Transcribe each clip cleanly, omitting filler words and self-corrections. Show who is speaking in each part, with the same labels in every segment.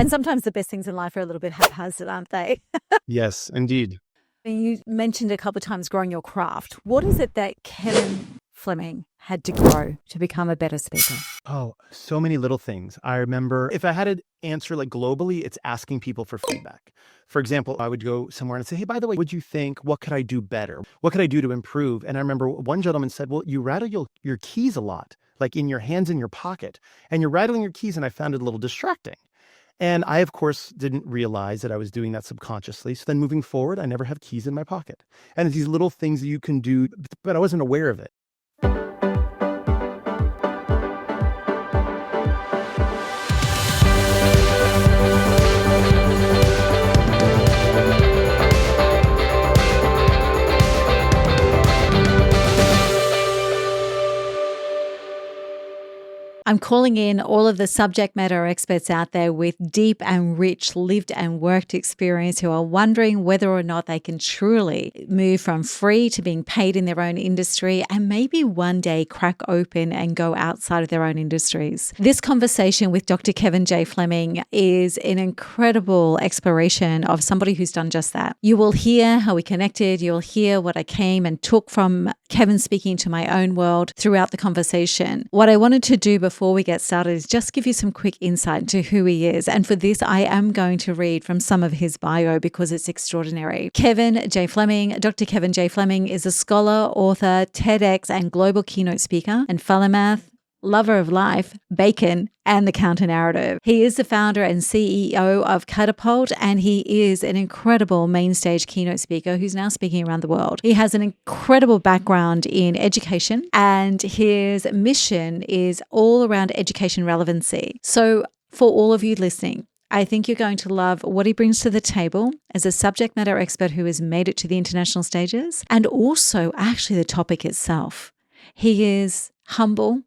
Speaker 1: And sometimes the best things in life are a little bit haphazard, aren't they?
Speaker 2: Yes, indeed.
Speaker 1: You mentioned a couple of times growing your craft. What is it that Kevin Fleming had to grow to become a better speaker?
Speaker 2: Oh, so many little things. I remember if I had to answer like globally, it's asking people for feedback. For example, I would go somewhere and say, hey, by the way, what'd you think? What could I do better? What could I do to improve? And I remember one gentleman said, well, you rattle your keys a lot, like in your hands in your pocket, and you're rattling your keys. And I found it a little distracting. And I, of course, didn't realize that I was doing that subconsciously. So then moving forward, I never have keys in my pocket. And it's these little things that you can do, but I wasn't aware of it.
Speaker 1: I'm calling in all of the subject matter experts out there with deep and rich lived and worked experience who are wondering whether or not they can truly move from free to being paid in their own industry and maybe one day crack open and go outside of their own industries. This conversation with Dr. Kevin J. Fleming is an incredible exploration of somebody who's done just that. You will hear how we connected. You'll hear what I came and took from Kevin speaking to my own world throughout the conversation. What I wanted to do before we get started is just give you some quick insight into who he is. And for this, I am going to read from some of his bio because it's extraordinary. Kevin J. Fleming, Dr. Kevin J. Fleming is a scholar, author, TEDx and global keynote speaker and philomath, lover of life, bacon, and the counter-narrative. He is the founder and CEO of Catapult, and he is an incredible main stage keynote speaker who's now speaking around the world. He has an incredible background in education, and his mission is all around education relevancy. So for all of you listening, I think you're going to love what he brings to the table as a subject matter expert who has made it to the international stages, and also actually the topic itself. He is humble.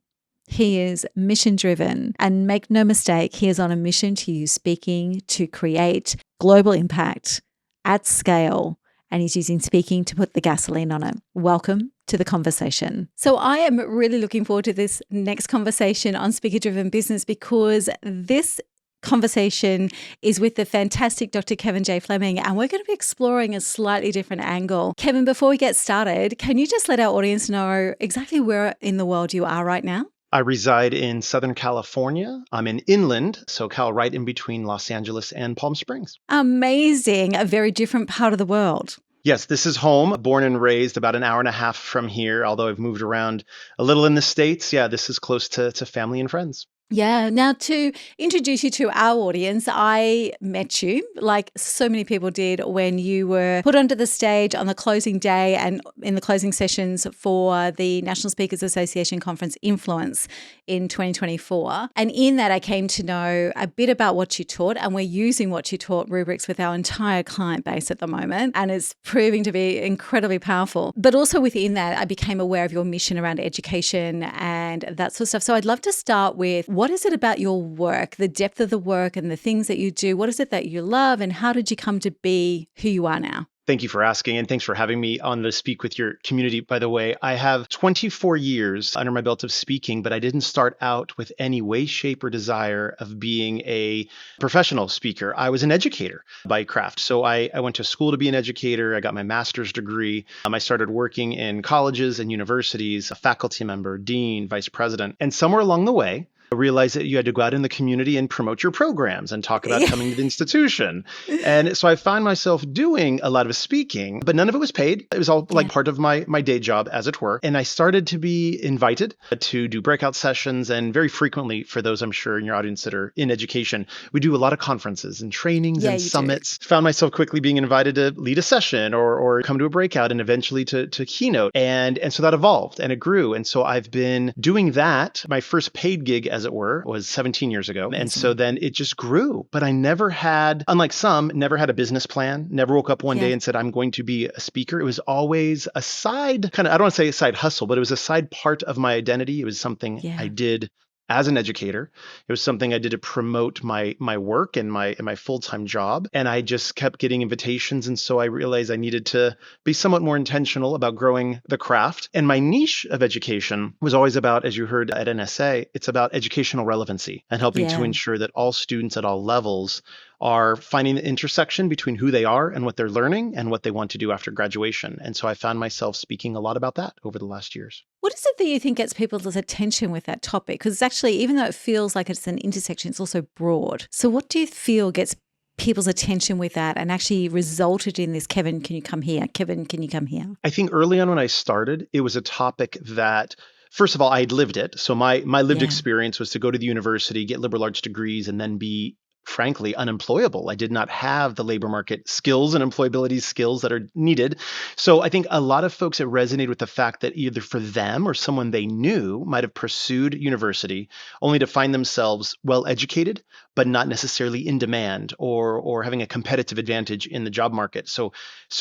Speaker 1: He is mission-driven, and make no mistake, he is on a mission to use speaking to create global impact at scale, and he's using speaking to put the gasoline on it. Welcome to the conversation. So I am really looking forward to this next conversation on speaker-driven business because this conversation is with the fantastic Dr. Kevin J. Fleming, and we're going to be exploring a slightly different angle. Kevin, before we get started, can you just let our audience know exactly where in the world you are right now?
Speaker 2: I reside in Southern California. I'm in inland, SoCal, right in between Los Angeles and Palm Springs.
Speaker 1: Amazing. A very different part of the world.
Speaker 2: Yes, this is home. Born and raised about an hour and a half from here, although I've moved around a little in the States. Yeah, this is close to family and friends.
Speaker 1: Yeah. Now, to introduce you to our audience, I met you, like so many people did, when you were put onto the stage on the closing day and in the closing sessions for the National Speakers Association Conference Influence in 2024. And in that, I came to know a bit about what you taught, and we're using what you taught rubrics with our entire client base at the moment. And it's proving to be incredibly powerful. But also within that, I became aware of your mission around education and that sort of stuff. So I'd love to start with, what is it about your work, the depth of the work and the things that you do? What is it that you love, and how did you come to be who you are now?
Speaker 2: Thank you for asking, and thanks for having me on to speak with your community. By the way, I have 24 years under my belt of speaking, but I didn't start out with any way, shape, or desire of being a professional speaker. I was an educator by craft. So I went to school to be an educator. I got my master's degree. I started working in colleges and universities, a faculty member, dean, vice president. And somewhere along the way, I realized that you had to go out in the community and promote your programs and talk about coming to the institution. And so I found myself doing a lot of speaking, but none of it was paid. It was all like part of my day job, as it were. And I started to be invited to do breakout sessions. And very frequently, for those I'm sure in your audience that are in education, we do a lot of conferences and trainings and summits. Found myself quickly being invited to lead a session or come to a breakout and eventually to keynote. And so that evolved and it grew. And so I've been doing that. My first paid gig, as it were, was 17 years ago. And so then it just grew. But I never had, unlike some, never had a business plan, never woke up one day and said, I'm going to be a speaker. It was always a side kind of, I don't want to say a side hustle, but it was a side part of my identity. It was something I did as an educator. It was something I did to promote my work and my full-time job. And I just kept getting invitations. And so I realized I needed to be somewhat more intentional about growing the craft. And my niche of education was always about, as you heard at NSA, it's about educational relevancy and helping to
Speaker 1: Yeah.
Speaker 2: ensure that all students at all levels are finding the intersection between who they are and what they're learning and what they want to do after graduation. And so I found myself speaking a lot about that over the last years.
Speaker 1: What is it that you think gets people's attention with that topic? Because it's actually, even though it feels like it's an intersection, it's also broad. So what do you feel gets people's attention with that and actually resulted in this, Kevin, can you come here? Kevin, can you come here?
Speaker 2: I think early on when I started, it was a topic that, first of all, I'd lived it. So my lived
Speaker 1: Yeah.
Speaker 2: experience was to go to the university, get liberal arts degrees, and then be frankly unemployable. I did not have the labor market skills and employability skills that are needed. So I think a lot of folks, it resonated with the fact that either for them or someone they knew might have pursued university only to find themselves well educated, but not necessarily in demand or having a competitive advantage in the job market. So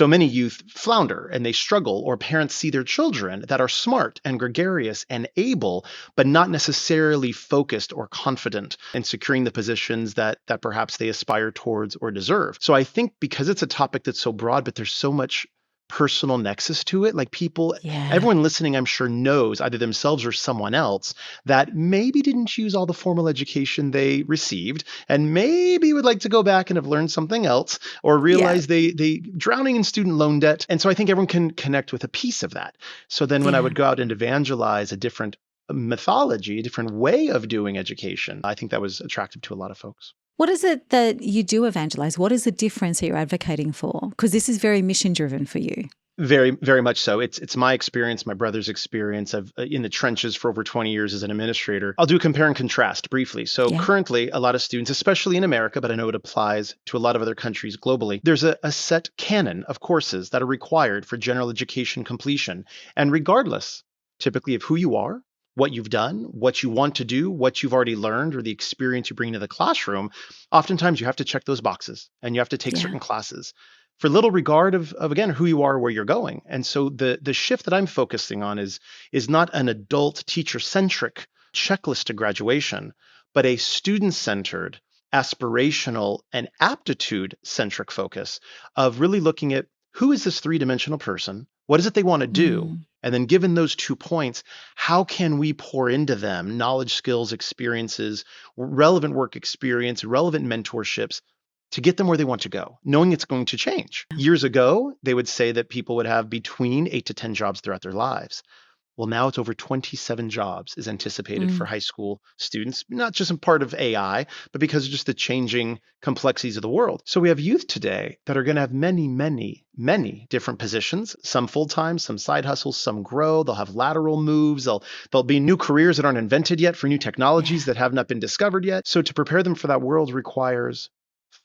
Speaker 2: many youth flounder and they struggle, or parents see their children that are smart and gregarious and able, but not necessarily focused or confident in securing the positions that perhaps they aspire towards or deserve. So I think because it's a topic that's so broad, but there's so much personal nexus to it, like people,
Speaker 1: Yeah.
Speaker 2: everyone listening, I'm sure knows either themselves or someone else that maybe didn't choose all the formal education they received and maybe would like to go back and have learned something else, or realize they drowning in student loan debt. And so I think everyone can connect with a piece of that. So then when I would go out and evangelize a different mythology, a different way of doing education, I think that was attractive to a lot of folks.
Speaker 1: What is it that you do evangelize? What is the difference that you're advocating for? Because this is very mission driven for you.
Speaker 2: Very, very much so. It's my experience, my brother's experience of in the trenches for over 20 years as an administrator. I'll do compare and contrast briefly. So
Speaker 1: Yeah.
Speaker 2: currently, a lot of students, especially in America, but I know it applies to a lot of other countries globally, there's a set canon of courses that are required for general education completion. And regardless, typically, of who you are, what you've done, what you want to do, what you've already learned, or the experience you bring to the classroom, oftentimes you have to check those boxes and you have to take
Speaker 1: Yeah.
Speaker 2: certain classes for little regard of again who you are, where you're going. And so the shift that I'm focusing on is not an adult teacher centric checklist to graduation, but a student centered, aspirational, and aptitude centric focus of really looking at who is this three-dimensional person, what is it they want to do,
Speaker 1: Mm.
Speaker 2: and then given those 2 points, how can we pour into them knowledge, skills, experiences, relevant work experience, relevant mentorships to get them where they want to go, knowing it's going to change. Years ago, they would say that people would have between 8 to 10 jobs throughout their lives. Well, now it's over 27 jobs is anticipated for high school students, not just in part of AI, but because of just the changing complexities of the world. So we have youth today that are going to have many, many, many different positions, some full-time, some side hustles, some grow, they'll have lateral moves, there'll be new careers that aren't invented yet for new technologies that have not been discovered yet. So to prepare them for that world requires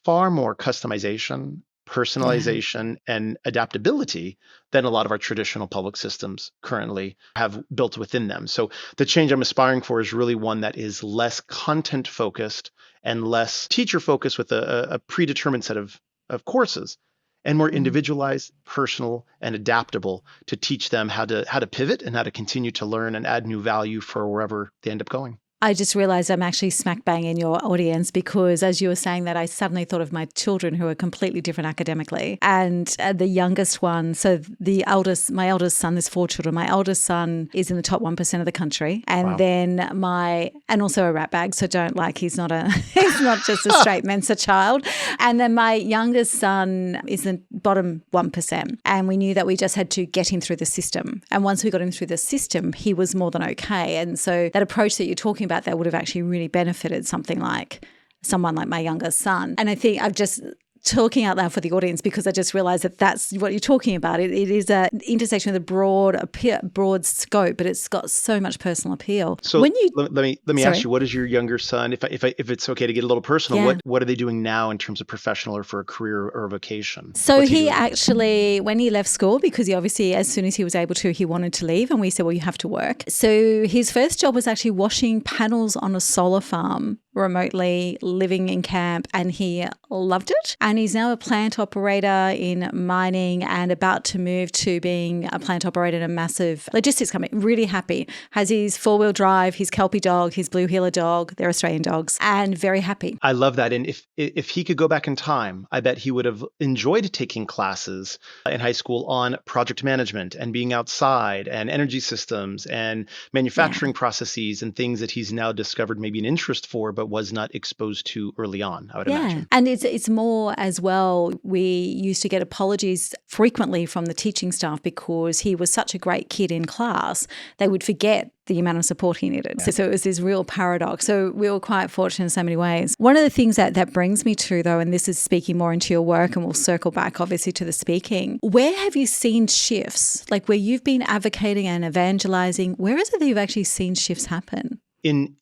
Speaker 2: far more customization, personalization, and adaptability than a lot of our traditional public systems currently have built within them. So the change I'm aspiring for is really one that is less content focused and less teacher focused with a predetermined set of courses, and more individualized, personal, and adaptable to teach them how to pivot and how to continue to learn and add new value for wherever they end up going.
Speaker 1: I just realized I'm actually smack bang in your audience because as you were saying that, I suddenly thought of my children who are completely different academically. And the youngest one, so my eldest son, there's 4 children. My eldest son is in the top 1% of the country. And then and also a rat bag. So he's not just a straight Mensa child. And then my youngest son is the bottom 1%. And we knew that we just had to get him through the system. And once we got him through the system, he was more than okay. And so that approach that you're talking about that would have actually really benefited someone like my youngest son. And I think I've just talking out loud for the audience because I just realized that that's what you're talking about. It is an intersection with a broad scope, but it's got so much personal appeal.
Speaker 2: So let me ask you, what is your younger son, if it's okay to get a little personal, what are they doing now in terms of professional or for a career or a vocation?
Speaker 1: So he actually, when he left school, because he obviously, as soon as he was able to, he wanted to leave and we said, well, you have to work. So his first job was actually washing panels on a solar farm remotely, living in camp, and he loved it. And he's now a plant operator in mining and about to move to being a plant operator in a massive logistics company. Really happy. Has his 4-wheel drive, his Kelpie dog, his blue heeler dog. They're Australian dogs, and very happy.
Speaker 2: I love that. And if he could go back in time, I bet he would have enjoyed taking classes in high school on project management and being outside and energy systems and manufacturing processes and things that he's now discovered maybe an interest for, but was not exposed to early on, I would imagine.
Speaker 1: And it's more as well, we used to get apologies frequently from the teaching staff because he was such a great kid in class, they would forget the amount of support he needed. So it was this real paradox. So we were quite fortunate in so many ways. One of the things that brings me to, though, and this is speaking more into your work, and we'll circle back obviously to the speaking, where have you seen shifts? Like where you've been advocating and evangelizing, where is it that you've actually seen shifts happen?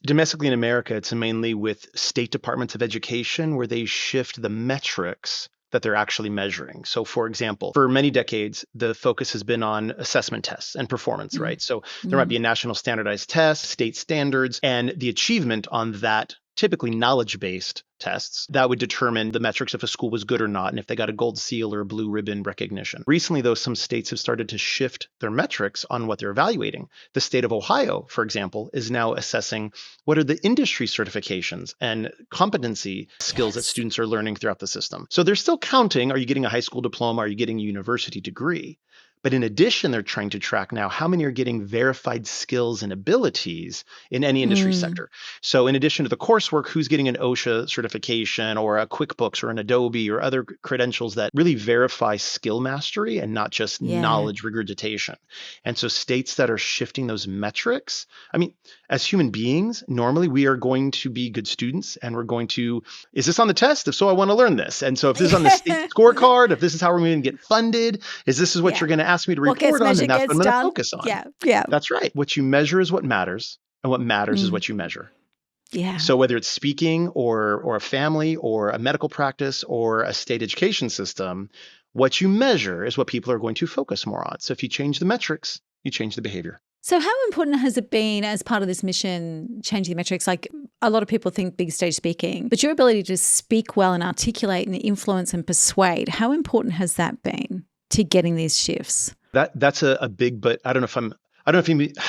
Speaker 2: Domestically in America, it's mainly with state departments of education where they shift the metrics that they're actually measuring. So for example, for many decades, the focus has been on assessment tests and performance, right? So there might be a national standardized test, state standards, and the achievement on that, typically knowledge-based tests, that would determine the metrics if a school was good or not, and if they got a gold seal or a blue ribbon recognition. Recently, though, some states have started to shift their metrics on what they're evaluating. The state of Ohio, for example, is now assessing what are the industry certifications and competency skills that students are learning throughout the system. So they're still counting, are you getting a high school diploma, are you getting a university degree? But in addition, they're trying to track now how many are getting verified skills and abilities in any industry sector. So in addition to the coursework, who's getting an OSHA certification or a QuickBooks or an Adobe or other credentials that really verify skill mastery and not just knowledge regurgitation. And so states that are shifting those metrics, I mean, as human beings, normally we are going to be good students and we're going to, is this on the test? If so, I want to learn this. And so if this is on the state scorecard, if this is how we're going to get funded, is this what you're going to ask me to report on, and that's what I'm going to focus on.
Speaker 1: Yeah.
Speaker 2: That's right. What you measure is what matters, and what matters is what you measure.
Speaker 1: Yeah.
Speaker 2: So whether it's speaking or a family or a medical practice or a state education system, what you measure is what people are going to focus more on. So if you change the metrics, you change the behavior.
Speaker 1: So how important has it been as part of this mission, changing the metrics? Like a lot of people think big stage speaking, but your ability to speak well and articulate and influence and persuade, how important has that been to getting these shifts?
Speaker 2: That's a big, but I don't know if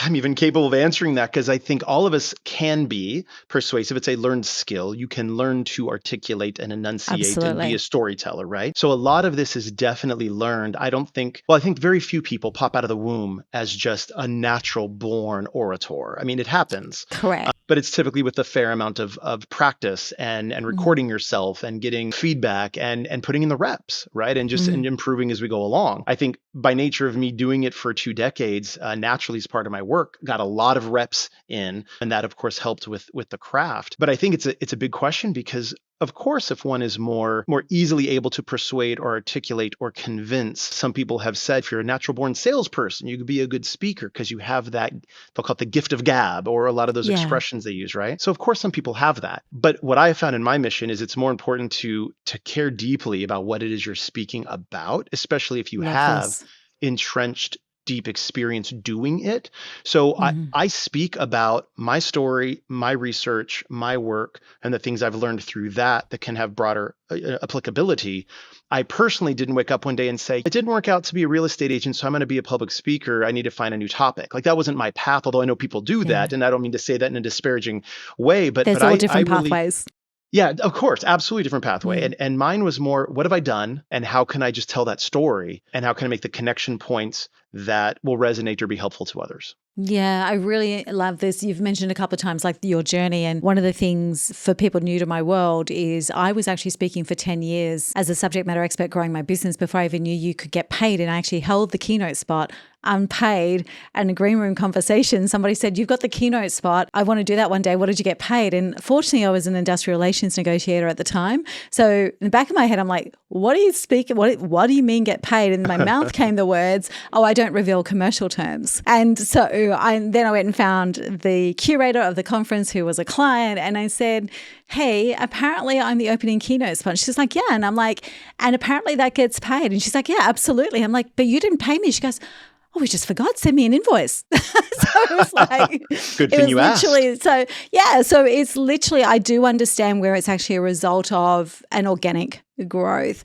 Speaker 2: I'm even capable of answering that, because I think all of us can be persuasive. It's a learned skill. You can learn to articulate and enunciate and be a storyteller, right? So a lot of this is definitely learned. I think very few people pop out of the womb as just a natural born orator. I mean, it happens.
Speaker 1: Correct.
Speaker 2: But it's typically with a fair amount of practice and recording yourself and getting feedback and putting in the reps, right? And just and improving as we go along. I think by nature of me doing it for 2 decades, naturally as part of my work, got a lot of reps in, and that of course helped with the craft. But I think it's a big question because, of course, if one is more easily able to persuade or articulate or convince, some people have said if you're a natural born salesperson, you could be a good speaker because you have that, they'll call it the gift of gab, or a lot of those expressions they use, right? So of course, some people have that. But what I have found in my mission is it's more important to care deeply about what it is you're speaking about, especially if you have entrenched deep experience doing it. So I speak about my story, my research, my work, and the things I've learned through that can have broader applicability. I personally didn't wake up one day and say, it didn't work out to be a real estate agent, so I'm going to be a public speaker. I need to find a new topic. Like that wasn't my path, although I know people do that. And I don't mean to say that in a disparaging way, but
Speaker 1: there's all different pathways.
Speaker 2: Yeah, of course. Absolutely different pathway. And mine was more, what have I done? And how can I just tell that story? And how can I make the connection points that will resonate or be helpful to others?
Speaker 1: Yeah, I really love this. You've mentioned a couple of times like your journey. And one of the things for people new to my world is I was actually speaking for 10 years as a subject matter expert growing my business before I even knew you could get paid. And I actually held the keynote spot unpaid. And in a green room conversation, somebody said, you've got the keynote spot. I want to do that one day. What did you get paid? And fortunately, I was an industrial relations negotiator at the time. So in the back of my head, I'm like, what are you speaking? What do you mean get paid? And in my mouth came the words, oh, I don't reveal commercial terms. And so then I went and found the curator of the conference who was a client. And I said, hey, apparently I'm the opening keynote spot. She's like, yeah. And I'm like, and apparently that gets paid. And she's like, yeah, absolutely. I'm like, but you didn't pay me. She goes, oh, we just forgot, send me an invoice. So it was like,
Speaker 2: Good
Speaker 1: it
Speaker 2: thing
Speaker 1: was
Speaker 2: you asked.
Speaker 1: literally, so it's literally, I do understand where it's actually a result of an organic growth.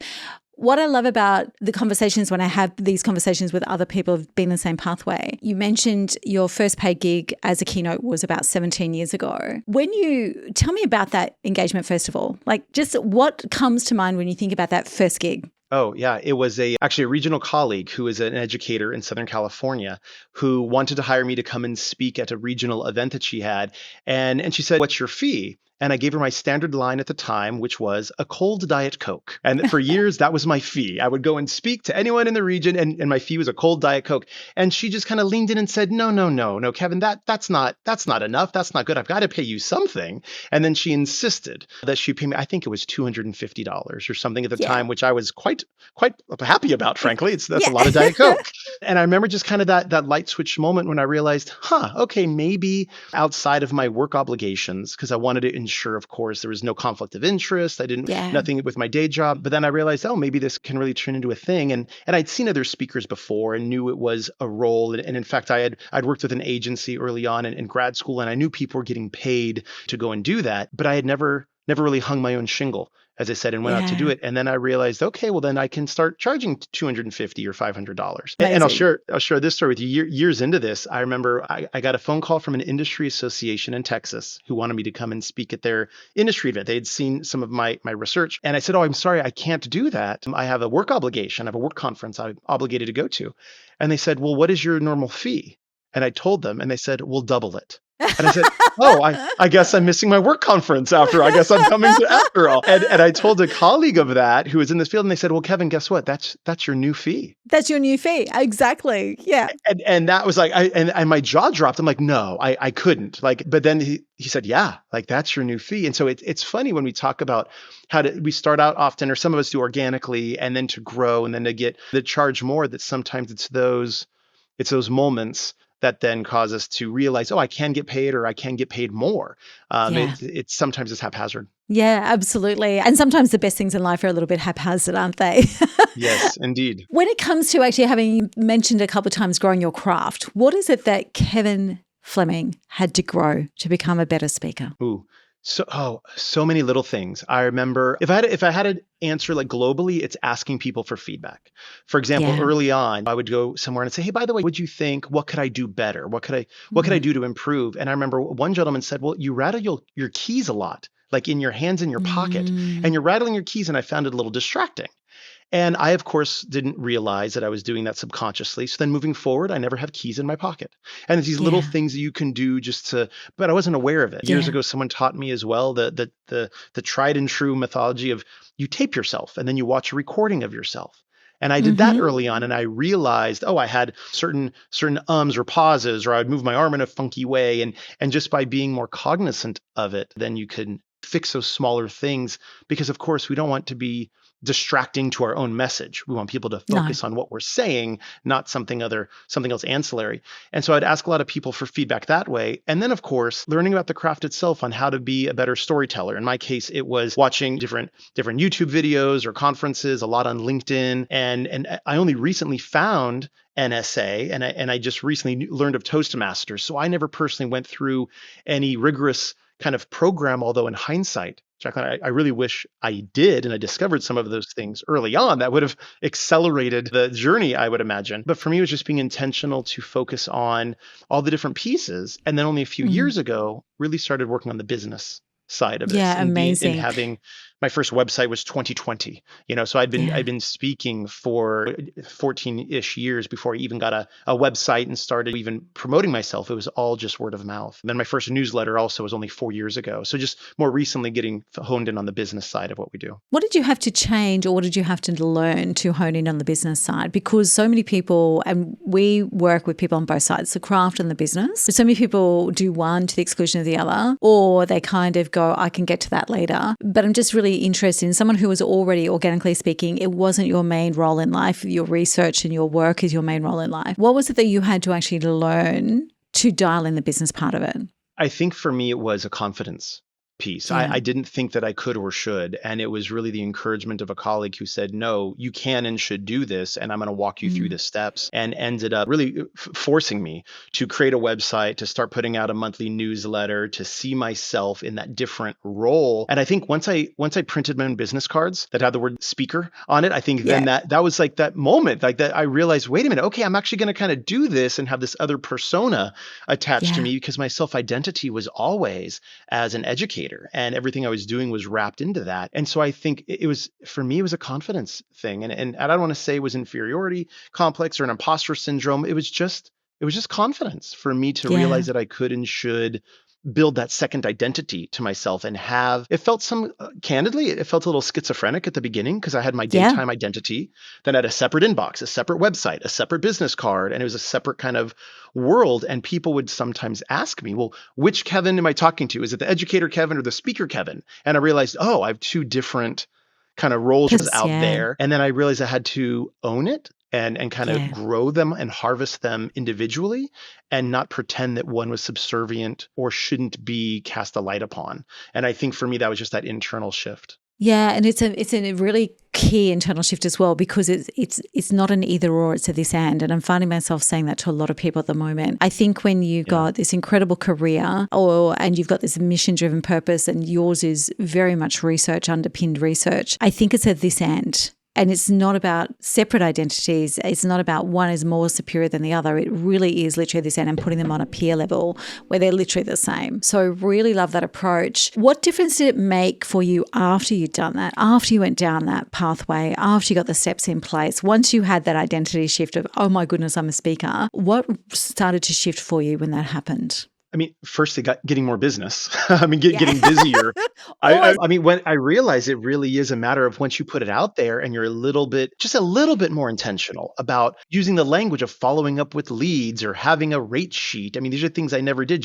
Speaker 1: What I love about the conversations when I have these conversations with other people who've been in the same pathway, you mentioned your first paid gig as a keynote was about 17 years ago. When you tell me about that engagement, first of all, like just what comes to mind when you think about that first gig?
Speaker 2: Oh, yeah. It was actually a regional colleague who is an educator in Southern California who wanted to hire me to come and speak at a regional event that she had. And she said, "What's your fee?" And I gave her my standard line at the time, which was a cold Diet Coke. And for years, that was my fee. I would go and speak to anyone in the region, and my fee was a cold Diet Coke. And she just kind of leaned in and said, "No, no, no, no, Kevin, that's not enough. That's not good. I've got to pay you something." And then she insisted that she pay me, I think it was $250 or something at the
Speaker 1: Yeah.
Speaker 2: time, which I was quite happy about, frankly. That's a
Speaker 1: Yeah.
Speaker 2: lot of Diet Coke. And I remember just kind of that light switch moment when I realized, okay, maybe outside of my work obligations, because I wanted to ensure, of course, there was no conflict of interest. I didn't,
Speaker 1: Yeah.
Speaker 2: nothing with my day job. But then I realized, oh, maybe this can really turn into a thing. And I'd seen other speakers before and knew it was a role. And in fact, I'd worked with an agency early on in grad school, and I knew people were getting paid to go and do that. But I had never really hung my own shingle, as I said, and went out to do
Speaker 1: Yeah.
Speaker 2: it. And then I realized, okay, well then I can start charging $250 or $500. And
Speaker 1: Amazing.
Speaker 2: I'll share this story with you. Years into this, I remember I got a phone call from an industry association in Texas who wanted me to come and speak at their industry event. They had seen some of my research, and I said, "Oh, I'm sorry, I can't do that. I have a work obligation. I have a work conference I'm obligated to go to." And they said, "Well, what is your normal fee?" And I told them, and they said, "We'll double it." And I said, "Oh, I guess I'm missing my work conference I guess I'm coming to after all." And I told a colleague of that who was in this field, and they said, "Well, Kevin, guess what? That's your new fee."
Speaker 1: That's your new fee. Exactly. Yeah.
Speaker 2: And that was like, and my jaw dropped. I'm like, "No, I couldn't." Like, but then he said, "Yeah, like that's your new fee." And so it's funny when we talk about we start out often, or some of us do organically, and then to grow, and then to get the charge more. That sometimes it's those moments that then cause us to realize, oh, I can get paid, or I can get paid more.
Speaker 1: Yeah.
Speaker 2: It's sometimes it's haphazard.
Speaker 1: Yeah, absolutely. And sometimes the best things in life are a little bit haphazard, aren't they?
Speaker 2: Yes, indeed.
Speaker 1: When it comes to actually having mentioned a couple of times growing your craft, what is it that Kevin Fleming had to grow to become a better speaker?
Speaker 2: Ooh. So many little things. I remember if I had to answer like globally, it's asking people for feedback. For example,
Speaker 1: Yeah.
Speaker 2: early on, I would go somewhere and say, "Hey, by the way, what'd you think? What could I do better? What could I
Speaker 1: Mm.
Speaker 2: do to improve?" And I remember one gentleman said, "Well, you rattle your keys a lot, like in your hands in your pocket, and
Speaker 1: Mm.
Speaker 2: you're rattling your keys, and I found it a little distracting." And I, of course, didn't realize that I was doing that subconsciously. So then moving forward, I never have keys in my pocket. And it's these little
Speaker 1: Yeah.
Speaker 2: things that you can do but I wasn't aware of it. Years
Speaker 1: Yeah.
Speaker 2: ago, someone taught me as well the tried and true methodology of you tape yourself and then you watch a recording of yourself. And I did that
Speaker 1: Mm-hmm.
Speaker 2: early on, and I realized, oh, I had certain ums or pauses, or I would move my arm in a funky way. And just by being more cognizant of it, then you can fix those smaller things, because of course we don't want to be distracting to our own message. We want people to
Speaker 1: No.
Speaker 2: focus on what we're saying, not something else ancillary. And so I'd ask a lot of people for feedback that way. And then of course, learning about the craft itself, on how to be a better storyteller. In my case, it was watching different YouTube videos or conferences, a lot on LinkedIn. And I only recently found NSA, and I just recently learned of Toastmasters. So I never personally went through any rigorous kind of program, although in hindsight, Jacqueline, I really wish I did, and I discovered some of those things early on that would have accelerated the journey, I would imagine. But for me, it was just being intentional to focus on all the different pieces. And then only a few
Speaker 1: Mm.
Speaker 2: years ago, really started working on the business side of this,
Speaker 1: Yeah.
Speaker 2: and
Speaker 1: Amazing.
Speaker 2: having my first website was 2020. So
Speaker 1: Yeah.
Speaker 2: I'd been speaking for 14-ish years before I even got a website and started even promoting myself. It was all just word of mouth. And then my first newsletter also was only 4 years ago. So just more recently getting honed in on the business side of what we do.
Speaker 1: What did you have to change, or what did you have to learn to hone in on the business side? Because so many people, and we work with people on both sides, the craft and the business. But so many people do one to the exclusion of the other, or they kind of go, I can get to that later. But I'm just really interested in someone who was already organically speaking, it wasn't your main role in life. Your research and your work is your main role in life. What was it that you had to actually learn to dial in the business part of it?
Speaker 2: I think for me, it was a confidence piece.
Speaker 1: Yeah.
Speaker 2: I didn't think that I could or should. And it was really the encouragement of a colleague who said, no, you can and should do this. And I'm going to walk you through
Speaker 1: Mm.
Speaker 2: the steps, and ended up really forcing me to create a website, to start putting out a monthly newsletter, to see myself in that different role. And I think once I printed my own business cards that had the word speaker on it, I think then
Speaker 1: Yeah.
Speaker 2: that was like that moment, like that I realized, wait a minute, okay, I'm actually going to kind of do this and have this other persona attached to
Speaker 1: Yeah.
Speaker 2: me, because my self identity was always as an educator, and everything I was doing was wrapped into that. And so I think it was, for me, it was a confidence thing. And I don't want to say it was inferiority complex or an imposter syndrome. It was just confidence for me to
Speaker 1: Yeah.
Speaker 2: realize that I could and should build that second identity to myself, and have it felt candidly, it felt a little schizophrenic at the beginning, because I had my
Speaker 1: Yeah.
Speaker 2: daytime identity, then I had a separate inbox, a separate website, a separate business card, and it was a separate kind of world. And people would sometimes ask me, well, which Kevin am I talking to? Is it the educator Kevin or the speaker Kevin? And I realized, oh, I have two different kind of roles out
Speaker 1: Yeah.
Speaker 2: there. And then I realized I had to own it, and kind of
Speaker 1: Yeah.
Speaker 2: grow them and harvest them individually, and not pretend that one was subservient or shouldn't be cast a light upon. And I think for me, that was just that internal shift.
Speaker 1: Yeah, and it's a really key internal shift as well, because it's not an either or, it's a this and I'm finding myself saying that to a lot of people at the moment. I think when you've
Speaker 2: Yeah.
Speaker 1: got this incredible career, and you've got this mission driven purpose, and yours is very much research, underpinned research, I think it's a this and. And it's not about separate identities. It's not about one is more superior than the other. It really is literally this and putting them on a peer level where they're literally the same. So I really love that approach. What difference did it make for you after you'd done that, after you went down that pathway, after you got the steps in place, once you had that identity shift of, oh my goodness, I'm a speaker? What started to shift for you when that happened?
Speaker 2: I mean, first they got getting more business. I mean,
Speaker 1: Yeah.
Speaker 2: getting busier. I,
Speaker 1: Always.
Speaker 2: I I mean, when I realize it really is a matter of, once you put it out there and you're just a little bit more intentional about using the language of following up with leads or having a rate sheet. I mean, these are things I never did.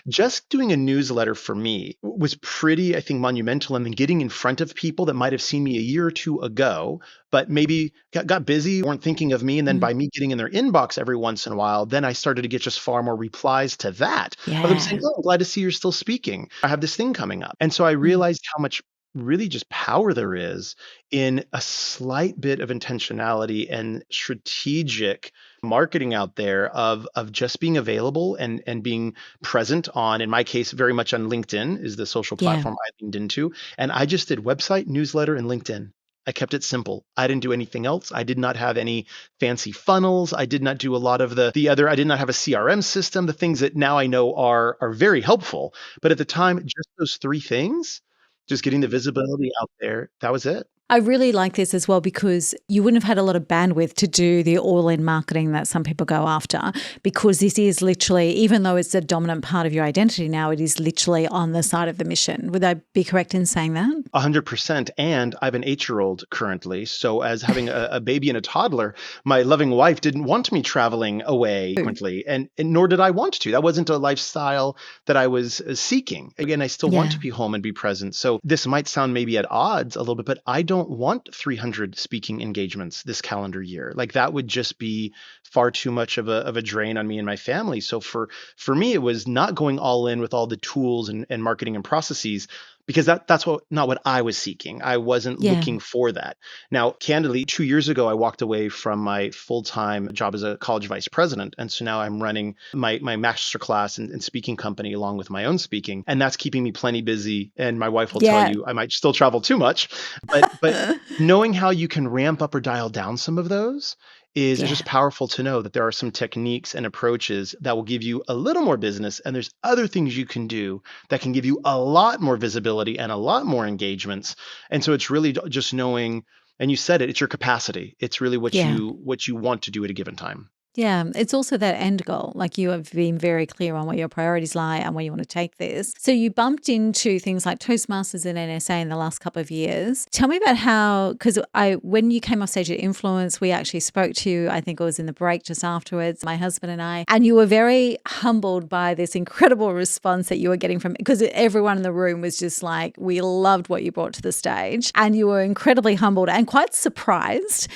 Speaker 2: Just doing a newsletter for me was pretty, I think, monumental. And then getting in front of people that might have seen me a year or two ago, but maybe got busy, weren't thinking of me. And then
Speaker 1: Mm.
Speaker 2: by me getting in their inbox every once in a while, then I started to get just far more replies to that, of them saying,
Speaker 1: Yeah.
Speaker 2: "Oh, I'm glad to see you're still speaking. I have this thing coming up." And so I
Speaker 1: Mm.
Speaker 2: realized how much really just power there is in a slight bit of intentionality and strategic marketing out there, of just being available and being present on, in my case, very much on LinkedIn is the social
Speaker 1: Yeah.
Speaker 2: platform I leaned into. And I just did website, newsletter, and LinkedIn. I kept it simple. I didn't do anything else. I did not have any fancy funnels. I did not do a lot of the other. I did not have a CRM system, the things that now I know are very helpful. But at the time, just those three things, just getting the visibility out there, that was it.
Speaker 1: I really like this as well, because you wouldn't have had a lot of bandwidth to do the all-in marketing that some people go after, because this is literally, even though it's a dominant part of your identity now, it is literally on the side of the mission. Would I be correct in saying that?
Speaker 2: 100%. And I have an 8-year-old currently. So, as having a baby and a toddler, my loving wife didn't want me traveling away frequently, and nor did I want to. That wasn't a lifestyle that I was seeking. Again, I still want to
Speaker 1: Yeah.
Speaker 2: be home and be present. So, this might sound maybe at odds a little bit, but I don't want 300 speaking engagements this calendar year. Like, that would just be far too much of a drain on me and my family. So, for me, it was not going all in with all the tools and marketing and processes, because that's not what I was seeking. I wasn't
Speaker 1: Yeah.
Speaker 2: looking for that. Now, candidly, 2 years ago, I walked away from my full-time job as a college vice president. And so now I'm running my master class and speaking company along with my own speaking. And that's keeping me plenty busy. And my wife will tell
Speaker 1: Yeah.
Speaker 2: you I might still travel too much. But knowing how you can ramp up or dial down some of those is
Speaker 1: Yeah.
Speaker 2: just powerful, to know that there are some techniques and approaches that will give you a little more business. And there's other things you can do that can give you a lot more visibility and a lot more engagements. And so it's really just knowing, and you said it, it's your capacity. It's really what
Speaker 1: Yeah.
Speaker 2: you want to do at a given time.
Speaker 1: Yeah, it's also that end goal. Like, you have been very clear on where your priorities lie and where you want to take this. So you bumped into things like Toastmasters and NSA in the last couple of years. Tell me about how, because when you came off stage at Influence, we actually spoke to you. I think it was in the break just afterwards, my husband and I, and you were very humbled by this incredible response that you were getting from, because everyone in the room was just like, we loved what you brought to the stage, and you were incredibly humbled and quite surprised.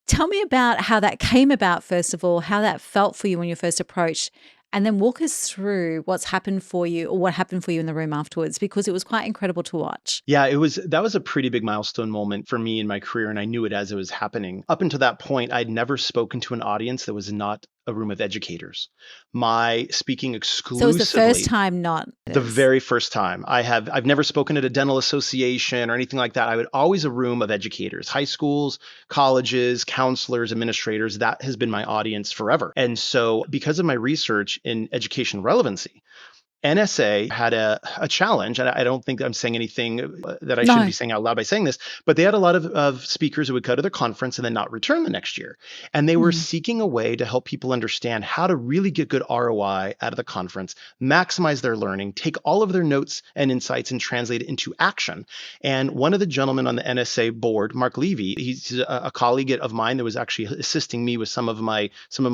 Speaker 1: Tell me about how that came about, first of all, how that felt for you when you first approached And then walk us through what's happened for you or what happened for you in the room afterwards, because it was quite incredible to watch.
Speaker 2: Yeah, that was a pretty big milestone moment for me in my career, and I knew it as it was happening. Up until that point, I'd never spoken to an audience that was not a room of educators. My speaking
Speaker 1: So it was the first
Speaker 2: exclusively
Speaker 1: time not
Speaker 2: the very first time. I've never spoken at a dental association or anything like that. I would always a room of educators, high schools, colleges, counselors, administrators. That has been my audience forever. And so because of my research in education relevancy, NSA had a challenge, and I don't think I'm saying anything that I shouldn't be
Speaker 1: No.
Speaker 2: saying out loud by saying this, but they had a lot of speakers who would go to their conference and then not return the next year. And they were
Speaker 1: Mm.
Speaker 2: seeking a way to help people understand how to really get good ROI out of the conference, maximize their learning, take all of their notes and insights and translate it into action. And one of the gentlemen on the NSA board, Mark Levy, he's a colleague of mine that was actually assisting me with some of my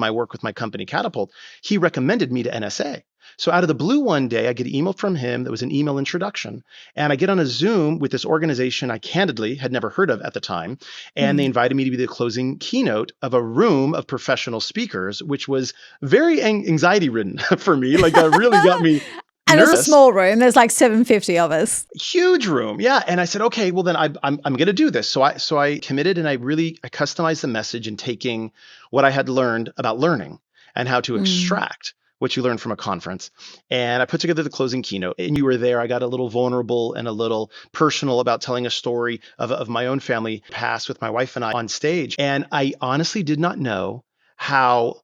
Speaker 2: work with my company Catapult. He recommended me to NSA. So out of the blue one day, I get an email from him that was an email introduction. And I get on a Zoom with this organization I candidly had never heard of at the time. And they
Speaker 1: Mm.
Speaker 2: invited me to be the closing keynote of a room of professional speakers, which was very anxiety ridden for me. Like really got me
Speaker 1: And it's a
Speaker 2: nervous.
Speaker 1: small room. There's like 750 of us.
Speaker 2: Huge room. Yeah. And I said, okay, well then I'm going to do this. So I committed and I customized the message in taking what I had learned about learning and how to
Speaker 1: Mm.
Speaker 2: extract what you learned from a conference. And I put together the closing keynote, and you were there. I got a little vulnerable and a little personal about telling a story of my own family past with my wife and I on stage. And I honestly did not know how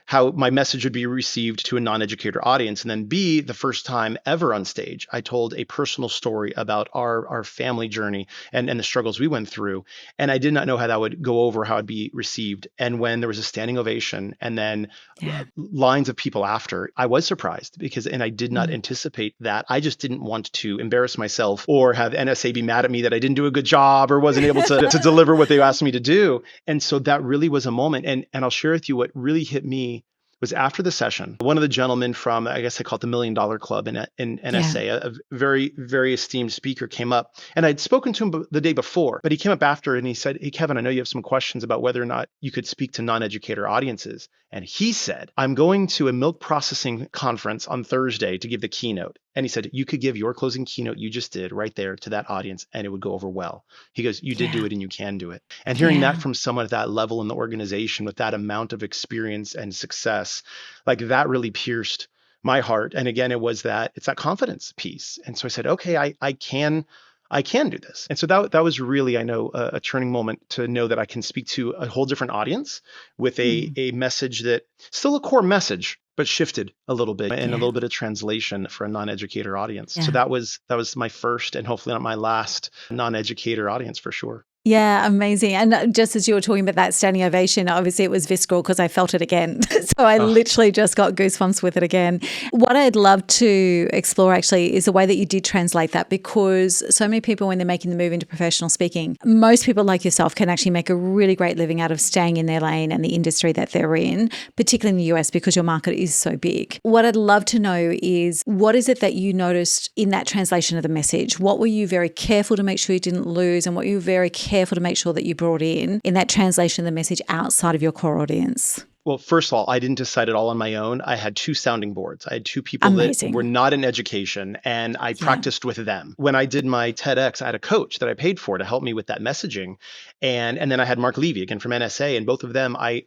Speaker 2: how my message would be received to a non-educator audience. And then B, the first time ever on stage, I told a personal story about our family journey and the struggles we went through. And I did not know how that would go over, how it'd be received. And when there was a standing ovation and then
Speaker 1: Yeah.
Speaker 2: lines of people after, I was surprised and I did not
Speaker 1: Mm.
Speaker 2: anticipate that. I just didn't want to embarrass myself or have NSA be mad at me that I didn't do a good job or wasn't able to deliver what they asked me to do. And so that really was a moment. And I'll share with you what really hit me was after the session. One of the gentlemen from, I guess I call it the $1 Million Club in
Speaker 1: Yeah.
Speaker 2: NSA, a very, very esteemed speaker came up. And I'd spoken to him the day before, but he came up after and he said, "Hey, Kevin, I know you have some questions about whether or not you could speak to non-educator audiences." And he said, "I'm going to a milk processing conference on Thursday to give the keynote." And he said, "You could give your closing keynote you just did right there to that audience and it would go over well." He goes, "You did do
Speaker 1: Yeah.
Speaker 2: it and you can do it." And hearing that
Speaker 1: Yeah.
Speaker 2: from someone at that level in the organization with that amount of experience and success, like that really pierced my heart. And again, it's that confidence piece. And so I said, okay, I can do this. And so that was really, I know, a turning moment to know that I can speak to a whole different audience with
Speaker 1: Mm.
Speaker 2: a message that still a core message, but shifted a little bit and a
Speaker 1: Yeah.
Speaker 2: little bit of translation for a non-educator audience. So
Speaker 1: Yeah.
Speaker 2: that was my first and hopefully not my last non-educator audience for sure.
Speaker 1: Yeah, amazing. And just as you were talking about that standing ovation, obviously it was visceral because I felt it again. So I
Speaker 2: Oh,
Speaker 1: literally just got goosebumps with it again. What I'd love to explore actually is the way that you did translate that, because so many people, when they're making the move into professional speaking, most people like yourself can actually make a really great living out of staying in their lane and the industry that they're in, particularly in the US because your market is so big. What I'd love to know is, what is it that you noticed in that translation of the message? What were you very careful to make sure you didn't lose, and what you were very careful to make sure that you brought in that translation of the message outside of your core audience?
Speaker 2: well, first of all, I didn't decide it all on my own. I had two sounding boards. I had two people that were
Speaker 1: Amazing.
Speaker 2: not in education, and I
Speaker 1: Yeah.
Speaker 2: practiced with them. When I did my TEDx, I had a coach that I paid for to help me with that messaging. And then I had Mark Levy, again from NSA, and both of them, I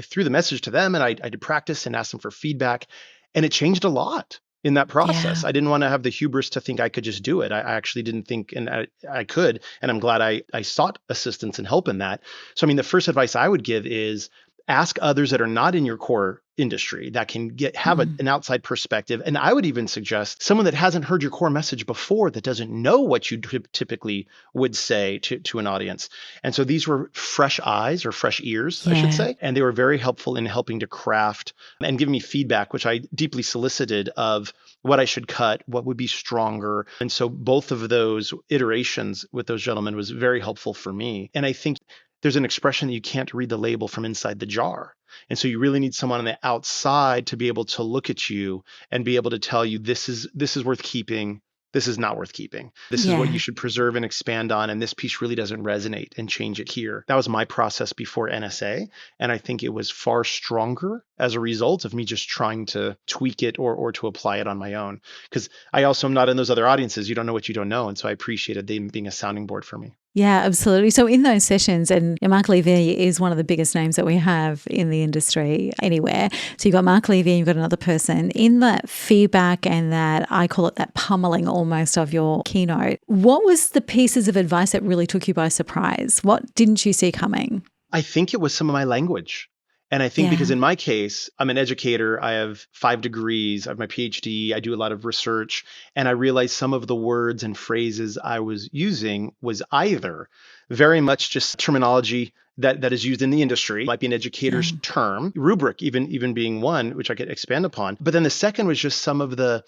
Speaker 2: threw the message to them and I did practice and asked them for feedback. And it changed a lot in that process.
Speaker 1: Yeah.
Speaker 2: I didn't want to have the hubris to think I could just do it. I actually didn't think and I could. And I'm glad I sought assistance and help in that. So, I mean, the first advice I would give is ask others that are not in your core industry that can have
Speaker 1: Mm.
Speaker 2: an outside perspective. And I would even suggest someone that hasn't heard your core message before, that doesn't know what you typically would say to an audience. And so these were fresh eyes or fresh ears, I should
Speaker 1: Yeah.
Speaker 2: say. And they were very helpful in helping to craft and give me feedback, which I deeply solicited, of what I should cut, what would be stronger. And so both of those iterations with those gentlemen was very helpful for me. And I think there's an expression that you can't read the label from inside the jar. And so you really need someone on the outside to be able to look at you and be able to tell you this is worth keeping, this is not worth keeping. This is what you
Speaker 1: Yeah.
Speaker 2: should preserve and expand on. And this piece really doesn't resonate, and change it here. That was my process before NSA. And I think it was far stronger as a result of me just trying to tweak it or to apply it on my own. Because I also am not in those other audiences. You don't know what you don't know. And so I appreciated them being a sounding board for me.
Speaker 1: Yeah, absolutely. So in those sessions, and Mark Levy is one of the biggest names that we have in the industry anywhere. So you've got Mark Levy and you've got another person. In that feedback and that, I call it that pummeling almost of your keynote, what was the pieces of advice that really took you by surprise? What didn't you see coming?
Speaker 2: I think it was some of my language. And I think because
Speaker 1: Yeah.
Speaker 2: in my case, I'm an educator, I have 5 degrees, I have my PhD, I do a lot of research, and I realized some of the words and phrases I was using was either very much just terminology that is used in the industry, might be an
Speaker 1: Yeah.
Speaker 2: educator's term, rubric even being one, which I could expand upon. But then the second was just some of the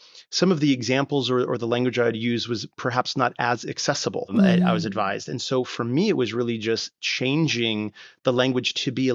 Speaker 2: examples or the language I'd use was perhaps not as accessible, I was
Speaker 1: Mm.
Speaker 2: advised. And so for me, it was really just changing the language to be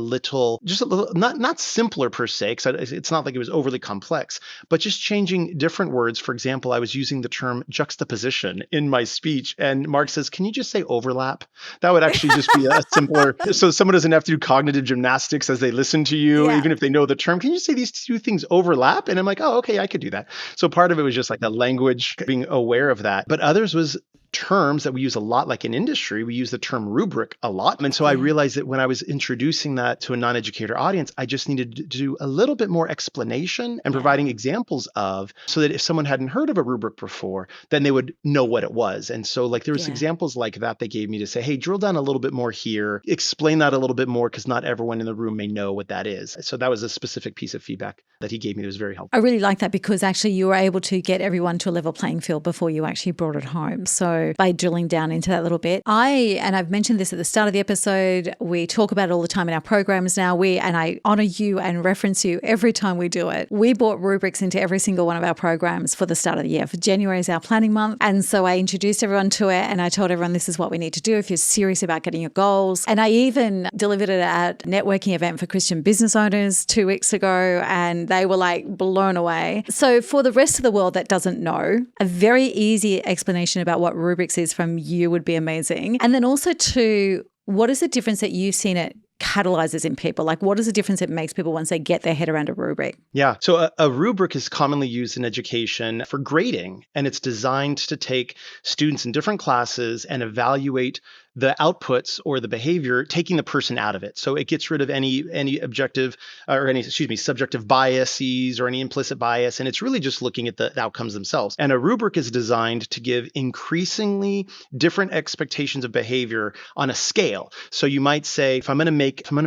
Speaker 2: just a little, not simpler per se, because it's not like it was overly complex, but just changing different words. For example, I was using the term juxtaposition in my speech, and Mark says, "Can you just say overlap?" That would actually just be a simpler, so someone doesn't have to do cognitive gymnastics as they listen to you,
Speaker 1: Yeah.
Speaker 2: even if they know the term. Can you say these two things overlap? And I'm like, oh, okay, I could do that. So part of it was just like a language, being aware of that. But others was terms that we use a lot, like in industry, we use the term rubric a lot. And so I
Speaker 1: Yeah.
Speaker 2: realized that when I was introducing that to a non-educator audience, I just needed to do a little bit more explanation and
Speaker 1: Yeah.
Speaker 2: providing examples of, so that if someone hadn't heard of a rubric before, then they would know what it was. And so like there was
Speaker 1: Yeah.
Speaker 2: examples like that they gave me to say, hey, drill down a little bit more here, explain that a little bit more, because not everyone in the room may know what that is. So that was a specific piece of feedback that he gave me that was very helpful.
Speaker 1: I really like that because actually you were able to get everyone to a level playing field before you actually brought it home. So by drilling down into that little bit, and I've mentioned this at the start of the episode, we talk about it all the time in our programs now. And I honor you and reference you every time we do it. We brought rubrics into every single one of our programs for the start of the year. For January is our planning month. And so I introduced everyone to it and I told everyone this is what we need to do if you're serious about getting your goals. And I even delivered it at a networking event for Christian business owners 2 weeks ago, and they were like blown away. So for the rest of the world that doesn't know, a very easy explanation about what rubrics is from you would be amazing. And then also to, what is the difference that you've seen it catalyzes in people? Like, what is the difference it makes people once they get their head around a rubric?
Speaker 2: Yeah. So a rubric is commonly used in education for grading, and it's designed to take students in different classes and evaluate the outputs or the behavior, taking the person out of it. So it gets rid of any objective or any, subjective biases or any implicit bias. And it's really just looking at the outcomes themselves. And a rubric is designed to give increasingly different expectations of behavior on a scale. So you might say, if I'm going to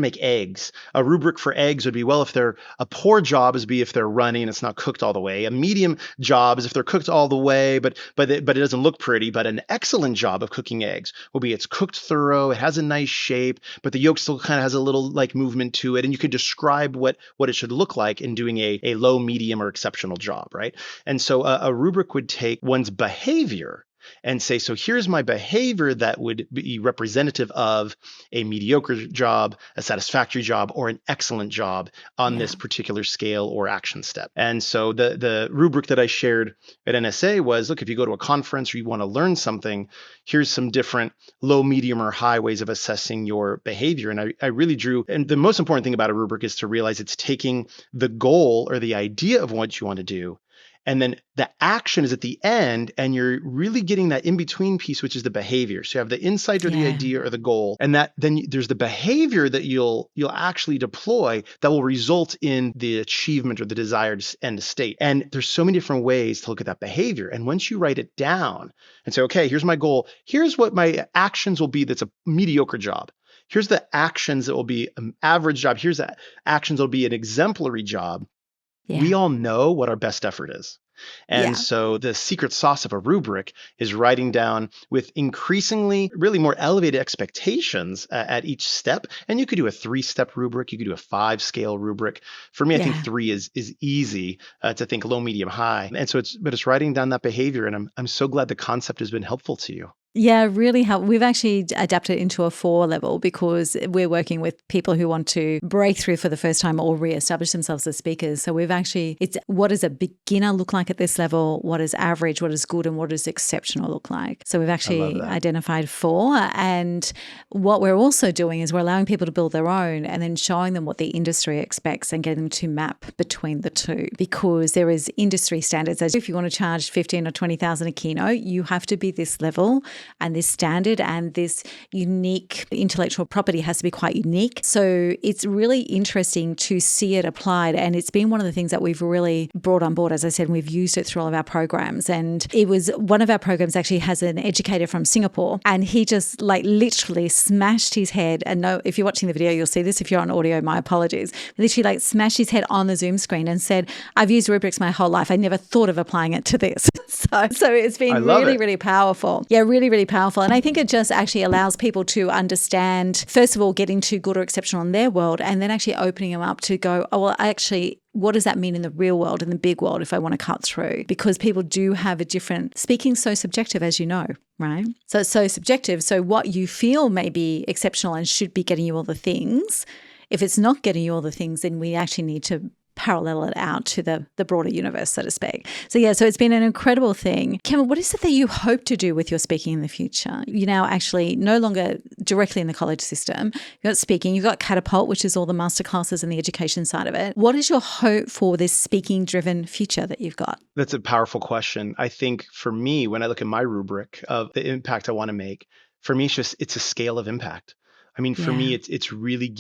Speaker 2: make eggs, a rubric for eggs would be, well, if they're a poor job is be if they're runny and it's not cooked all the way. A medium job is if they're cooked all the way, but it doesn't look pretty. But an excellent job of cooking eggs will be it's cooked thorough, it has a nice shape, but the yolk still kind of has a little like movement to it. And you could describe what it should look like in doing a low, medium, or exceptional job, right? And so a rubric would take one's behavior and say, so here's my behavior that would be representative of a mediocre job, a satisfactory job, or an excellent job on
Speaker 1: Yeah.
Speaker 2: this particular scale or action step. And so the rubric that I shared at NSA was, look, if you go to a conference or you want to learn something, here's some different low, medium, or high ways of assessing your behavior. And I really drew, and the most important thing about a rubric is to realize it's taking the goal or the idea of what you want to do, and then the action is at the end, and you're really getting that in-between piece, which is the behavior. So you have the insight or the
Speaker 1: Yeah.
Speaker 2: idea or the goal, and that then there's the behavior that you'll actually deploy that will result in the achievement or the desired end state. And there's so many different ways to look at that behavior. And once you write it down and say, okay, here's my goal, here's what my actions will be that's a mediocre job. Here's the actions that will be an average job. Here's the actions that will be an exemplary job. We
Speaker 1: Yeah.
Speaker 2: all know what our best effort is. And
Speaker 1: Yeah.
Speaker 2: so the secret sauce of a rubric is writing down with increasingly really more elevated expectations at each step. And you could do a 3-step rubric. You could do a 5-scale rubric. For me, I think
Speaker 1: Yeah.
Speaker 2: 3 is easy to think low, medium, high. And so it's writing down that behavior. And I'm so glad the concept has been helpful to you.
Speaker 1: Yeah, really help. We've actually adapted it into a 4 level because we're working with people who want to break through for the first time or reestablish themselves as speakers. So it's what does a beginner look like at this level? What is average? What is good? And what does exceptional look like? So we've
Speaker 2: I love
Speaker 1: actually
Speaker 2: that.
Speaker 1: identified 4. And what we're also doing is we're allowing people to build their own and then showing them what the industry expects and getting them to map between the two, because there is industry standards. As if you want to charge 15 or 20,000 a keynote, you have to be this level and this standard, and this unique intellectual property has to be quite unique. So it's really interesting to see it applied. And it's been one of the things that we've really brought on board. As I said, we've used it through all of our programs. And it was one of our programs actually has an educator from Singapore, and he just like literally smashed his head. And no, if you're watching the video, you'll see this. If you're on audio, my apologies. Literally like smashed his head on the Zoom screen and said, I've used rubrics my whole life. I never thought of applying it to this. So it's
Speaker 2: I
Speaker 1: been
Speaker 2: love
Speaker 1: really,
Speaker 2: it.
Speaker 1: really powerful. Yeah, really, really powerful. And I think it just actually allows people to understand, first of all, getting to good or exceptional in their world, and then actually opening them up to go, oh, well, actually, what does that mean in the real world, in the big world, if I want to cut through? Because people do have a different, speaking's so subjective, as you know, right? So it's so subjective. So what you feel may be exceptional and should be getting you all the things, if it's not getting you all the things, then we actually need to parallel it out to the broader universe, so to speak. So yeah, so it's been an incredible thing. Cameron, what is it that you hope to do with your speaking in the future? You're now actually no longer directly in the college system. You've got speaking, you've got Catapult, which is all the masterclasses and the education side of it. What is your hope for this speaking-driven future that you've got?
Speaker 2: That's a powerful question. I think for me, when I look at my rubric of the impact I want to make, for me, it's a scale of impact. I mean, for me,
Speaker 1: Yeah,
Speaker 2: it's really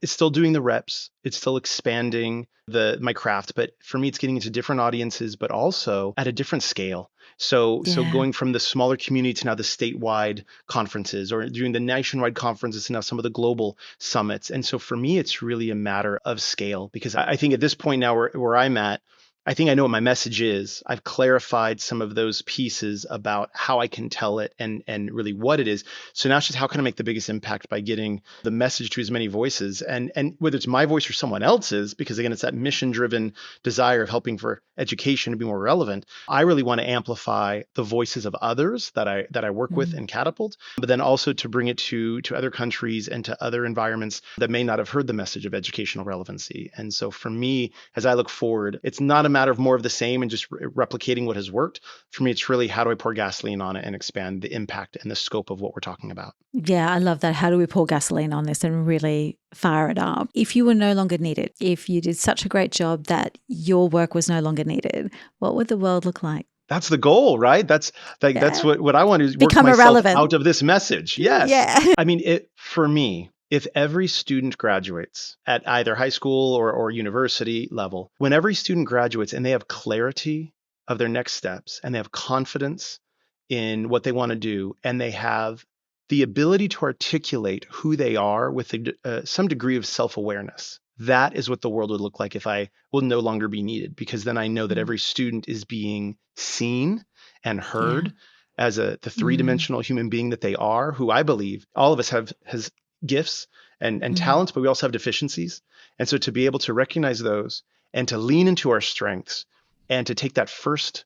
Speaker 2: it's still doing the reps, it's still expanding my craft, but for me, it's getting into different audiences, but also at a different scale. So
Speaker 1: yeah.
Speaker 2: going from the smaller community to now the statewide conferences, or doing the nationwide conferences to now some of the global summits. And so for me, it's really a matter of scale, because I think at this point now where I'm at, I think I know what my message is. I've clarified some of those pieces about how I can tell it and really what it is. So now it's just how can I make the biggest impact by getting the message to as many voices, and whether it's my voice or someone else's, because again, it's that mission-driven desire of helping for education to be more relevant. I really want to amplify the voices of others that I work with
Speaker 1: Mm.
Speaker 2: in Catapult, but then also to bring it to other countries and to other environments that may not have heard the message of educational relevancy. And so for me, as I look forward, it's not a matter of more of the same and just replicating what has worked. For me, it's really how do I pour gasoline on it and expand the impact and the scope of what we're talking about.
Speaker 1: Yeah, I love that. How do we pour gasoline on this and really fire it up? If you were no longer needed, if you did such a great job that your work was no longer needed, what would the world look like?
Speaker 2: That's the goal, right? That's
Speaker 1: Yeah.
Speaker 2: what I want to is work
Speaker 1: Become
Speaker 2: myself
Speaker 1: irrelevant.
Speaker 2: out of this message. Yes.
Speaker 1: Yeah.
Speaker 2: I mean, for me, if every student graduates at either high school or university level, when every student graduates and they have clarity of their next steps and they have confidence in what they want to do, and they have the ability to articulate who they are with some degree of self-awareness, that is what the world would look like if I will no longer be needed, because then I know that
Speaker 1: Mm.
Speaker 2: every student is being seen and
Speaker 1: Yeah.
Speaker 2: heard as the
Speaker 1: Mm.
Speaker 2: three-dimensional human being that they are, who I believe all of us has gifts and
Speaker 1: Mm.
Speaker 2: talents, but we also have deficiencies. And so to be able to recognize those and to lean into our strengths and to take that first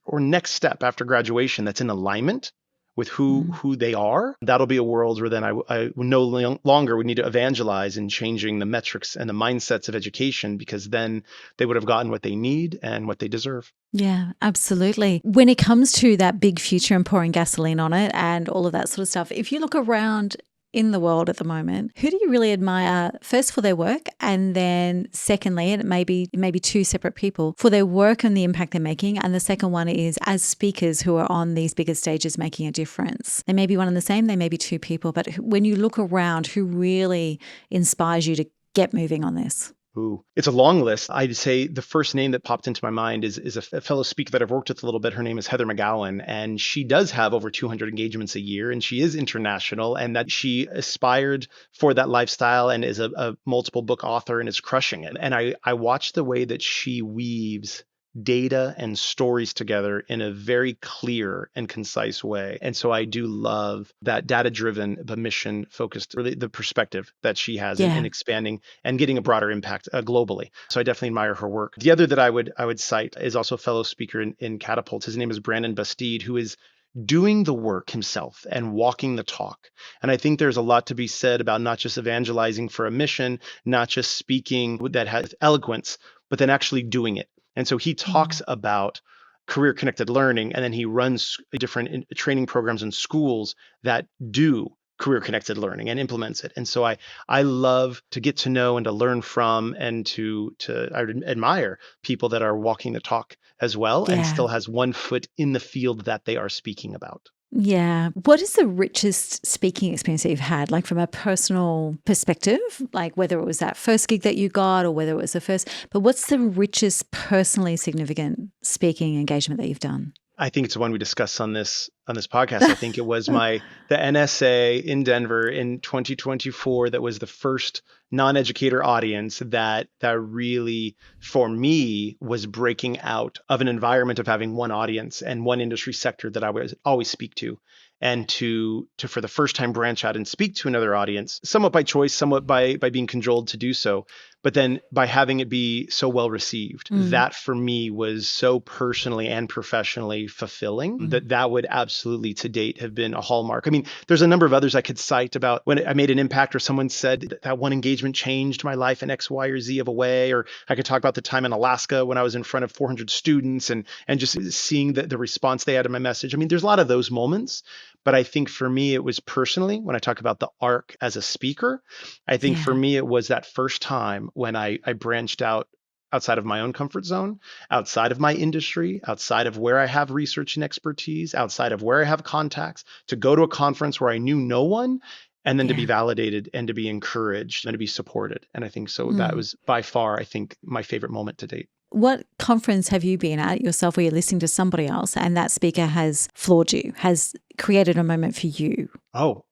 Speaker 2: or next step after graduation that's in alignment with
Speaker 1: Mm.
Speaker 2: who they are, that'll be a world where then I no longer would need to evangelize in changing the metrics and the mindsets of education, because then they would have gotten what they need and what they deserve.
Speaker 1: Yeah, absolutely. When it comes to that big future and pouring gasoline on it and all of that sort of stuff, if you look around in the world at the moment, who do you really admire first for their work, and then secondly, and it may be two separate people, for their work and the impact they're making, and the second one is as speakers who are on these bigger stages making a difference? They may be one and the same, they may be two people, but when you look around, who really inspires you to get moving on this?
Speaker 2: Ooh, it's a long list. I'd say the first name that popped into my mind is a fellow speaker that I've worked with a little bit. Her name is Heather McGowan, and she does have over 200 engagements a year, and she is international, and that she aspired for that lifestyle and is a multiple book author and is crushing it. And I watch the way that she weaves data and stories together in a very clear and concise way. And so I do love that data driven, but mission focused, really the perspective that she has in
Speaker 1: Yeah.
Speaker 2: expanding and getting a broader impact globally. So I definitely admire her work. The other that I would cite is also a fellow speaker in Catapult. His name is Brandon Bastide, who is doing the work himself and walking the talk. And I think there's a lot to be said about not just evangelizing for a mission, not just speaking that has eloquence, but then actually doing it. And so he talks about career connected learning, and then he runs different training programs in schools that do career connected learning and implements it. And so I love to get to know and to learn from and I admire people that are walking the talk as well and
Speaker 1: Yeah.
Speaker 2: still has one foot in the field that they are speaking about.
Speaker 1: Yeah. What is the richest speaking experience that you've had, like from a personal perspective, like whether it was that first gig that you got or whether it was the first, but what's the richest personally significant speaking engagement that you've done?
Speaker 2: I think it's the one we discussed on this podcast. I think it was the NSA in Denver in 2024 that was the first non-educator audience that really for me was breaking out of an environment of having one audience and one industry sector that I would always speak to, and to for the first time branch out and speak to another audience, somewhat by choice, somewhat by being cajoled to do so, but then by having it be so well received. That for me was so personally and professionally fulfilling that would absolutely to date have been a hallmark. I mean, there's a number of others I could cite about when I made an impact or someone said that one engagement changed my life in X, Y, or Z of a way, or I could talk about the time in Alaska when I was in front of 400 students and just seeing the response they had to my message. I mean, there's a lot of those moments, but I think for me, it was personally, when I talk about the arc as a speaker, I think for me, it was that first time when I branched out outside of my own comfort zone, outside of my industry, outside of where I have research and expertise, outside of where I have contacts, to go to a conference where I knew no one, and then to be validated and to be encouraged and to be supported. And I think so that was by far, I think, my favorite moment to date.
Speaker 1: What conference have you been at yourself where you're listening to somebody else and that speaker has floored you, has created a moment for you?
Speaker 2: Oh,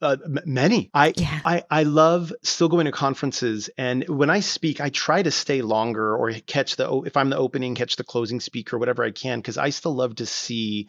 Speaker 2: many. I love still going to conferences, and when I speak, I try to stay longer or catch if I'm the opening, catch the closing speaker, whatever I can, because I still love to see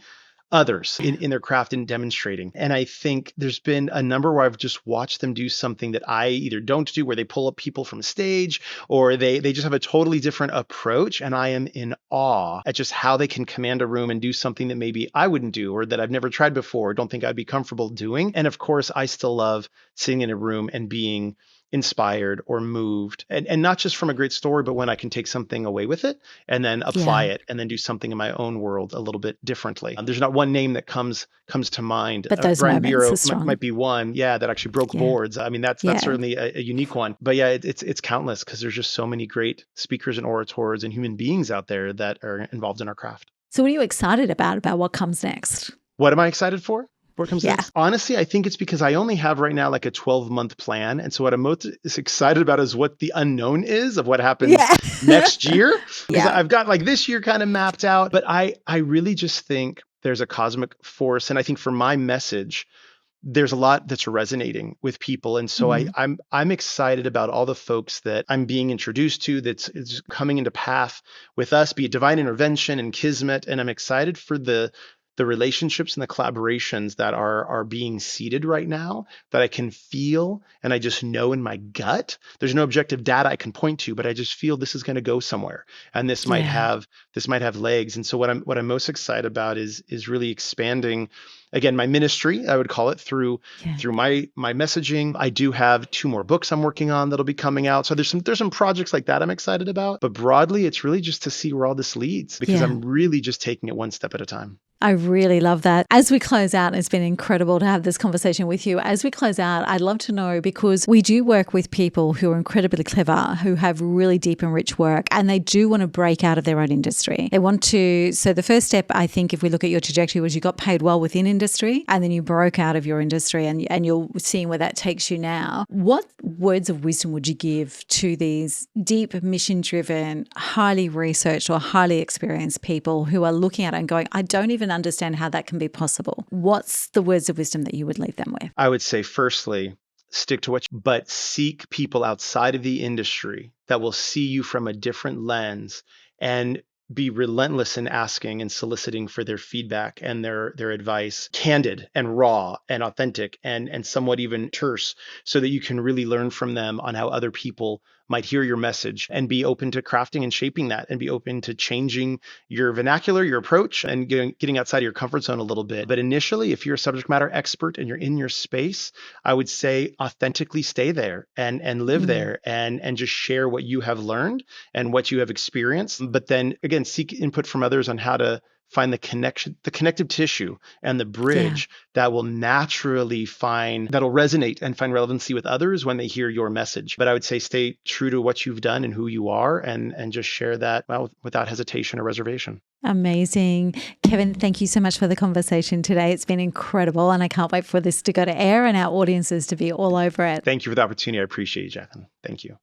Speaker 2: others in their craft and demonstrating. And I think there's been a number where I've just watched them do something that I either don't do, where they pull up people from stage, or they just have a totally different approach. And I am in awe at just how they can command a room and do something that maybe I wouldn't do, or that I've never tried before, or don't think I'd be comfortable doing. And of course, I still love sitting in a room and being inspired or moved, and not just from a great story, but when I can take something away with it and then apply it and then do something in my own world a little bit differently. There's not one name that comes to mind.
Speaker 1: But those
Speaker 2: Brian
Speaker 1: moments are
Speaker 2: Bureau
Speaker 1: strong.
Speaker 2: might be one, that actually broke boards. I mean, that's certainly a unique one. But yeah, it's countless, because there's just so many great speakers and orators and human beings out there that are involved in our craft.
Speaker 1: So what are you excited about what comes next?
Speaker 2: What am I excited for? What comes next? Honestly, I think it's because I only have right now like a 12-month plan. And so what I'm most excited about is what the unknown is of what happens next year. Because I've got like this year kind of mapped out. But I really just think there's a cosmic force. And I think for my message, there's a lot that's resonating with people. And so I'm excited about all the folks that I'm being introduced to that's coming into path with us, be it divine intervention and kismet. And I'm excited for the relationships and the collaborations that are being seeded right now, that I can feel and I just know in my gut. There's no objective data I can point to, but I just feel this is going to go somewhere, and this might have legs. And so what I'm most excited about is really expanding, again, my ministry, I would call it, through my messaging. I do have 2 more books I'm working on that'll be coming out. So there's some projects like that I'm excited about. But broadly, it's really just to see where all this leads, because I'm really just taking it one step at a time.
Speaker 1: I really love that. As we close out, it's been incredible to have this conversation with you. As we close out, I'd love to know, because we do work with people who are incredibly clever, who have really deep and rich work, and they do want to break out of their own industry. They want to. So the first step, I think, if we look at your trajectory, was you got paid well within industry, and then you broke out of your industry, and you're seeing where that takes you now. What words of wisdom would you give to these deep, mission-driven, highly researched or highly experienced people who are looking at it and going, I don't even understand how that can be possible? What's the words of wisdom that you would leave them with?
Speaker 2: I would say, firstly, stick to but seek people outside of the industry that will see you from a different lens and be relentless in asking and soliciting for their feedback and their advice, candid and raw and authentic and somewhat even terse, so that you can really learn from them on how other people might hear your message, and be open to crafting and shaping that, and be open to changing your vernacular, your approach, and getting outside of your comfort zone a little bit. But initially, if you're a subject matter expert and you're in your space, I would say authentically stay there and live
Speaker 1: Mm,
Speaker 2: there, and just share what you have learned and what you have experienced. But then again, seek input from others on how to find the connection, the connective tissue and the
Speaker 1: yeah.
Speaker 2: bridge that will naturally that'll resonate and find relevancy with others when they hear your message. But I would say stay true to what you've done and who you are, and just share that, well, without hesitation or reservation.
Speaker 1: Amazing. Kevin, thank you so much for the conversation today. It's been incredible, and I can't wait for this to go to air and our audiences to be all over it.
Speaker 2: Thank you for the opportunity. I appreciate you, Jacqueline. Thank you.